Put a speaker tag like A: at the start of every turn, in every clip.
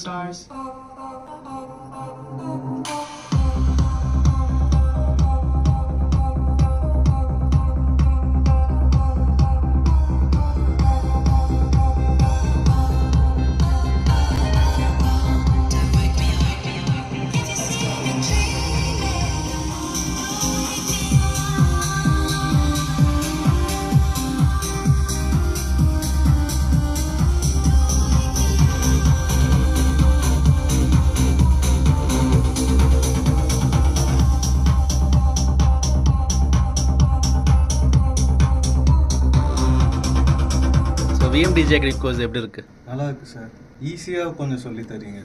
A: stars.
B: VMDJ Academy course எப்படி இருக்குது?
C: நல்லா இருக்குது சார். ஈஸியாக கொஞ்சம் சொல்லி தரீங்க.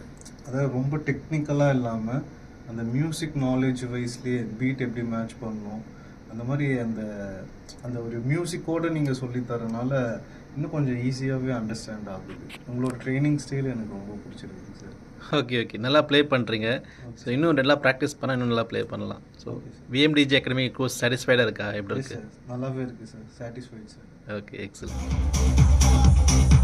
C: அதாவது ரொம்ப டெக்னிக்கலாக இல்லாமல் அந்த மியூசிக் நாலேஜ் வைஸ்லேயே பீட் எப்படி மேட்ச் பண்ணணும் அந்த மாதிரி அந்த அந்த ஒரு மியூசிக்கோடு நீங்கள் சொல்லித்தரனால இன்னும் கொஞ்சம் ஈஸியாகவே அண்டர்ஸ்டாண்ட் ஆகுது. உங்களோட ட்ரைனிங் ஸ்டைல் எனக்கு ரொம்ப பிடிச்சிருக்கு சார்.
B: ஓகே நல்லா ப்ளே பண்ணுறீங்க. ஸோ இன்னும் நல்லா ப்ராக்டிஸ் பண்ணால் இன்னும் நல்லா ப்ளே பண்ணலாம். ஸோ VMDJ Academy கோர்ஸ் சாட்டிஸ்ஃபைடாக இருக்கா? எப்படி இருக்குது?
C: நல்லாவே இருக்குது sir. Satisfied sir.
B: Okay, excellent.